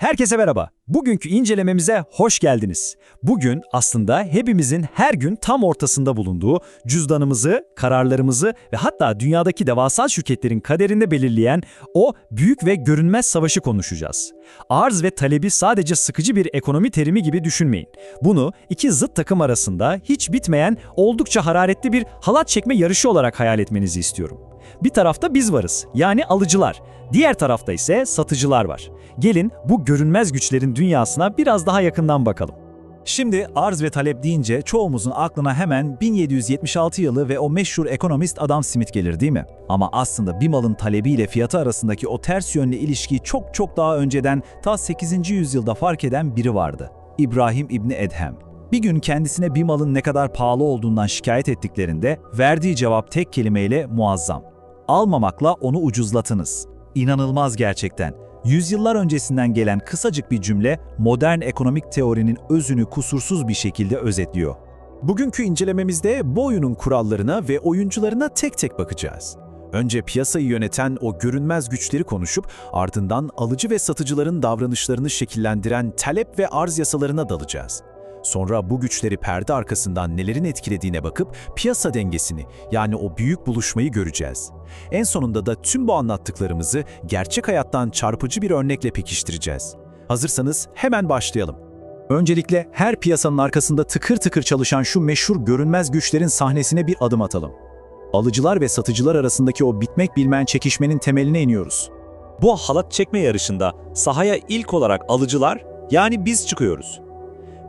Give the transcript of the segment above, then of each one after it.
Herkese merhaba. Bugünkü incelememize hoş geldiniz. Bugün aslında hepimizin her gün tam ortasında bulunduğu, cüzdanımızı, kararlarımızı ve hatta dünyadaki devasa şirketlerin kaderini belirleyen o büyük ve görünmez savaşı konuşacağız. Arz ve talebi sadece sıkıcı bir ekonomi terimi gibi düşünmeyin. Bunu iki zıt takım arasında hiç bitmeyen, oldukça hararetli bir halat çekme yarışı olarak hayal etmenizi istiyorum. Bir tarafta biz varız, yani alıcılar. Diğer tarafta ise satıcılar var. Gelin bu görünmez güçlerin dünyasına biraz daha yakından bakalım. Şimdi arz ve talep deyince çoğumuzun aklına hemen 1776 yılı ve o meşhur ekonomist Adam Smith gelir değil mi? Ama aslında bir malın talebiyle fiyatı arasındaki o ters yönlü ilişkiyi çok daha önceden ta 8. yüzyılda fark eden biri vardı. İbrahim İbni Edhem. Bir gün kendisine bir malın ne kadar pahalı olduğundan şikayet ettiklerinde verdiği cevap tek kelimeyle muazzam. Almamakla onu ucuzlatınız. İnanılmaz gerçekten. Yüzyıllar öncesinden gelen kısacık bir cümle modern ekonomik teorinin özünü kusursuz bir şekilde özetliyor. Bugünkü incelememizde bu oyunun kurallarına ve oyuncularına tek tek bakacağız. Önce piyasayı yöneten o görünmez güçleri konuşup ardından alıcı ve satıcıların davranışlarını şekillendiren talep ve arz yasalarına dalacağız. Sonra bu güçleri perde arkasından nelerin etkilediğine bakıp piyasa dengesini, yani o büyük buluşmayı göreceğiz. En sonunda da tüm bu anlattıklarımızı gerçek hayattan çarpıcı bir örnekle pekiştireceğiz. Hazırsanız hemen başlayalım. Öncelikle her piyasanın arkasında tıkır tıkır çalışan şu meşhur görünmez güçlerin sahnesine bir adım atalım. Alıcılar ve satıcılar arasındaki o bitmek bilmeyen çekişmenin temeline iniyoruz. Bu halat çekme yarışında sahaya ilk olarak alıcılar, yani biz çıkıyoruz.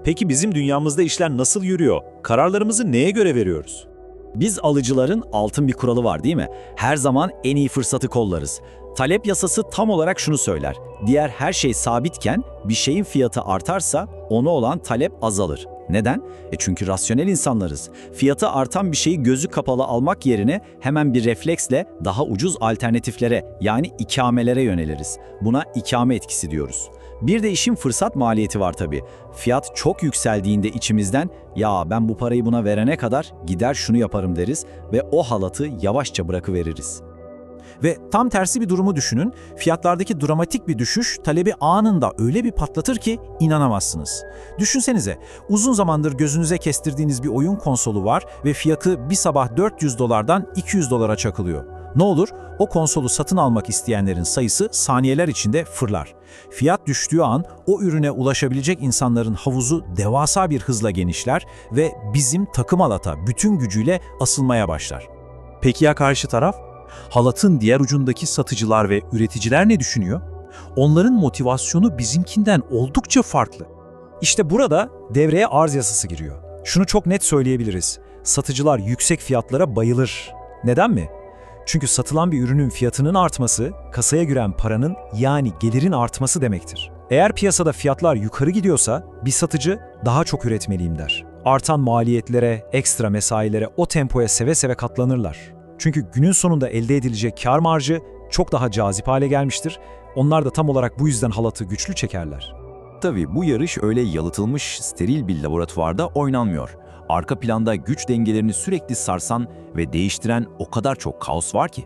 Peki bizim dünyamızda işler nasıl yürüyor? Kararlarımızı neye göre veriyoruz? Biz alıcıların altın bir kuralı var değil mi? Her zaman en iyi fırsatı kollarız. Talep yasası tam olarak şunu söyler. Diğer her şey sabitken bir şeyin fiyatı artarsa ona olan talep azalır. Neden? Çünkü rasyonel insanlarız. Fiyatı artan bir şeyi gözü kapalı almak yerine hemen bir refleksle daha ucuz alternatiflere, yani ikamelere yöneliriz. Buna ikame etkisi diyoruz. Bir de işin fırsat maliyeti var tabii. Fiyat çok yükseldiğinde içimizden "Ya ben bu parayı buna verene kadar gider şunu yaparım" deriz ve o halatı yavaşça bırakıveririz. Ve tam tersi bir durumu düşünün. Fiyatlardaki dramatik bir düşüş talebi anında öyle bir patlatır ki inanamazsınız. Düşünsenize, uzun zamandır gözünüze kestirdiğiniz bir oyun konsolu var ve fiyatı bir sabah 400 dolardan 200 dolara çakılıyor. Ne olur? O konsolu satın almak isteyenlerin sayısı saniyeler içinde fırlar. Fiyat düştüğü an o ürüne ulaşabilecek insanların havuzu devasa bir hızla genişler ve bizim takım halata bütün gücüyle asılmaya başlar. Peki ya karşı taraf? Halatın diğer ucundaki satıcılar ve üreticiler ne düşünüyor? Onların motivasyonu bizimkinden oldukça farklı. İşte burada devreye arz yasası giriyor. Şunu çok net söyleyebiliriz. Satıcılar yüksek fiyatlara bayılır. Neden mi? Çünkü satılan bir ürünün fiyatının artması, kasaya giren paranın, yani gelirin artması demektir. Eğer piyasada fiyatlar yukarı gidiyorsa bir satıcı daha çok üretmeliyim der. Artan maliyetlere, ekstra mesailere, o tempoya seve seve katlanırlar. Çünkü günün sonunda elde edilecek kar marjı çok daha cazip hale gelmiştir. Onlar da tam olarak bu yüzden halatı güçlü çekerler. Tabii bu yarış öyle yalıtılmış, steril bir laboratuvarda oynanmıyor. Arka planda güç dengelerini sürekli sarsan ve değiştiren o kadar çok kaos var ki.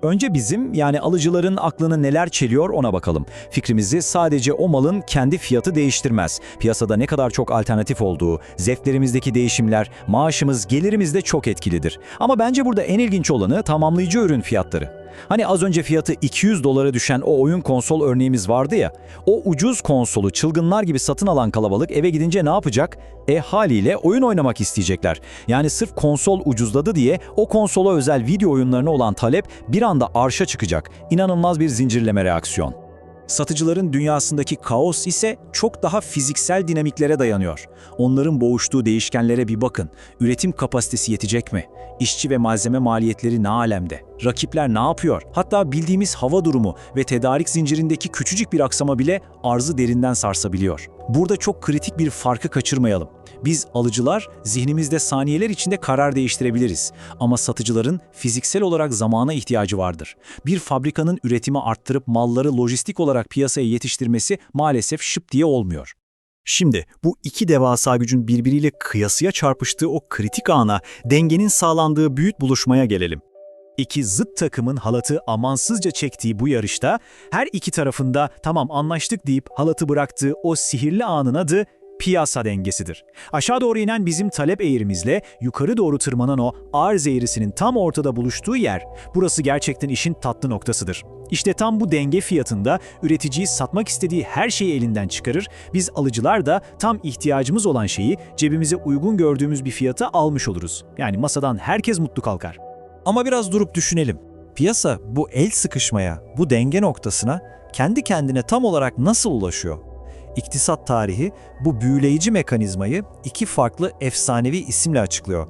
Önce bizim, yani alıcıların aklını neler çeliyor ona bakalım. Fikrimizi sadece o malın kendi fiyatı değiştirmez. Piyasada ne kadar çok alternatif olduğu, zevklerimizdeki değişimler, maaşımız, gelirimiz de çok etkilidir. Ama bence burada en ilginç olanı tamamlayıcı ürün fiyatları. Hani az önce fiyatı 200 dolara düşen o oyun konsol örneğimiz vardı ya, o ucuz konsolu çılgınlar gibi satın alan kalabalık eve gidince ne yapacak? Haliyle oyun oynamak isteyecekler. Yani sırf konsol ucuzladı diye o konsola özel video oyunlarına olan talep bir anda arşa çıkacak. İnanılmaz bir zincirleme reaksiyon. Satıcıların dünyasındaki kaos ise çok daha fiziksel dinamiklere dayanıyor. Onların boğuştuğu değişkenlere bir bakın. Üretim kapasitesi yetecek mi? İşçi ve malzeme maliyetleri ne alemde? Rakipler ne yapıyor? Hatta bildiğimiz hava durumu ve tedarik zincirindeki küçücük bir aksama bile arzı derinden sarsabiliyor. Burada çok kritik bir farkı kaçırmayalım. Biz alıcılar zihnimizde saniyeler içinde karar değiştirebiliriz. Ama satıcıların fiziksel olarak zamana ihtiyacı vardır. Bir fabrikanın üretimi arttırıp malları lojistik olarak piyasaya yetiştirmesi maalesef şıp diye olmuyor. Şimdi bu iki devasa gücün birbiriyle kıyasıya çarpıştığı o kritik ana, dengenin sağlandığı büyük buluşmaya gelelim. İki zıt takımın halatı amansızca çektiği bu yarışta her iki tarafında tamam anlaştık deyip halatı bıraktığı o sihirli anın adı piyasa dengesidir. Aşağı doğru inen bizim talep eğrimizle yukarı doğru tırmanan o arz eğrisinin tam ortada buluştuğu yer, burası gerçekten işin tatlı noktasıdır. İşte tam bu denge fiyatında üreticiyi satmak istediği her şeyi elinden çıkarır, biz alıcılar da tam ihtiyacımız olan şeyi cebimize uygun gördüğümüz bir fiyata almış oluruz. Yani masadan herkes mutlu kalkar. Ama biraz durup düşünelim. Piyasa bu el sıkışmaya, bu denge noktasına kendi kendine tam olarak nasıl ulaşıyor? İktisat tarihi bu büyüleyici mekanizmayı iki farklı efsanevi isimle açıklıyor.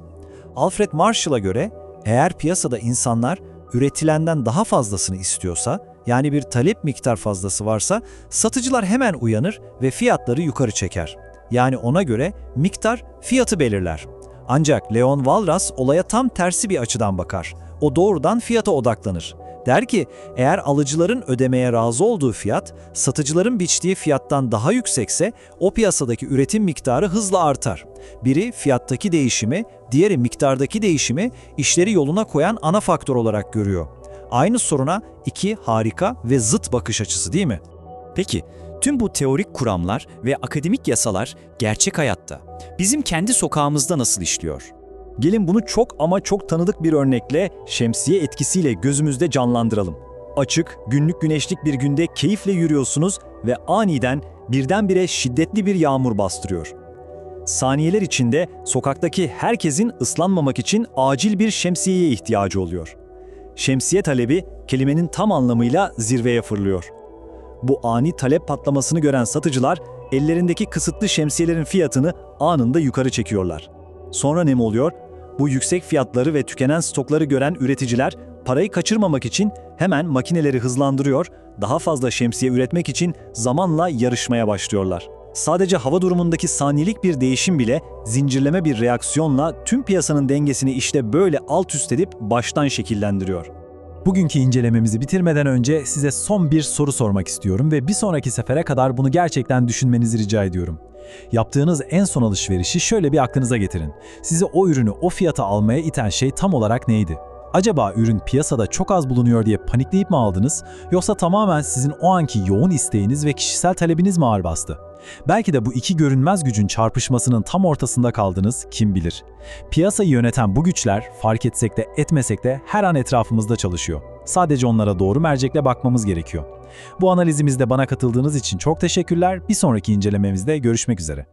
Alfred Marshall'a göre eğer piyasada insanlar üretilenden daha fazlasını istiyorsa, yani bir talep miktar fazlası varsa, satıcılar hemen uyanır ve fiyatları yukarı çeker. Yani ona göre miktar fiyatı belirler. Ancak Leon Walras olaya tam tersi bir açıdan bakar. O doğrudan fiyata odaklanır. Der ki, eğer alıcıların ödemeye razı olduğu fiyat, satıcıların biçtiği fiyattan daha yüksekse, o piyasadaki üretim miktarı hızla artar. Biri fiyattaki değişimi, diğeri miktardaki değişimi işleri yoluna koyan ana faktör olarak görüyor. Aynı soruna iki harika ve zıt bakış açısı değil mi? Peki, tüm bu teorik kuramlar ve akademik yasalar gerçek hayatta, bizim kendi sokağımızda nasıl işliyor? Gelin bunu çok ama çok tanıdık bir örnekle, şemsiye etkisiyle gözümüzde canlandıralım. Açık, günlük güneşlik bir günde keyifle yürüyorsunuz ve aniden birdenbire şiddetli bir yağmur bastırıyor. Saniyeler içinde sokaktaki herkesin ıslanmamak için acil bir şemsiyeye ihtiyacı oluyor. Şemsiye talebi kelimenin tam anlamıyla zirveye fırlıyor. Bu ani talep patlamasını gören satıcılar ellerindeki kısıtlı şemsiyelerin fiyatını anında yukarı çekiyorlar. Sonra ne mi oluyor? Bu yüksek fiyatları ve tükenen stokları gören üreticiler parayı kaçırmamak için hemen makineleri hızlandırıyor, daha fazla şemsiye üretmek için zamanla yarışmaya başlıyorlar. Sadece hava durumundaki saniyelik bir değişim bile zincirleme bir reaksiyonla tüm piyasanın dengesini işte böyle alt üst edip baştan şekillendiriyor. Bugünkü incelememizi bitirmeden önce size son bir soru sormak istiyorum ve bir sonraki sefere kadar bunu gerçekten düşünmenizi rica ediyorum. Yaptığınız en son alışverişi şöyle bir aklınıza getirin. Sizi o ürünü o fiyata almaya iten şey tam olarak neydi? Acaba ürün piyasada çok az bulunuyor diye panikleyip mi aldınız, yoksa tamamen sizin o anki yoğun isteğiniz ve kişisel talebiniz mi ağır bastı? Belki de bu iki görünmez gücün çarpışmasının tam ortasında kaldınız, kim bilir. Piyasayı yöneten bu güçler, fark etsek de etmesek de her an etrafımızda çalışıyor. Sadece onlara doğru mercekle bakmamız gerekiyor. Bu analizimizde bana katıldığınız için çok teşekkürler. Bir sonraki incelememizde görüşmek üzere.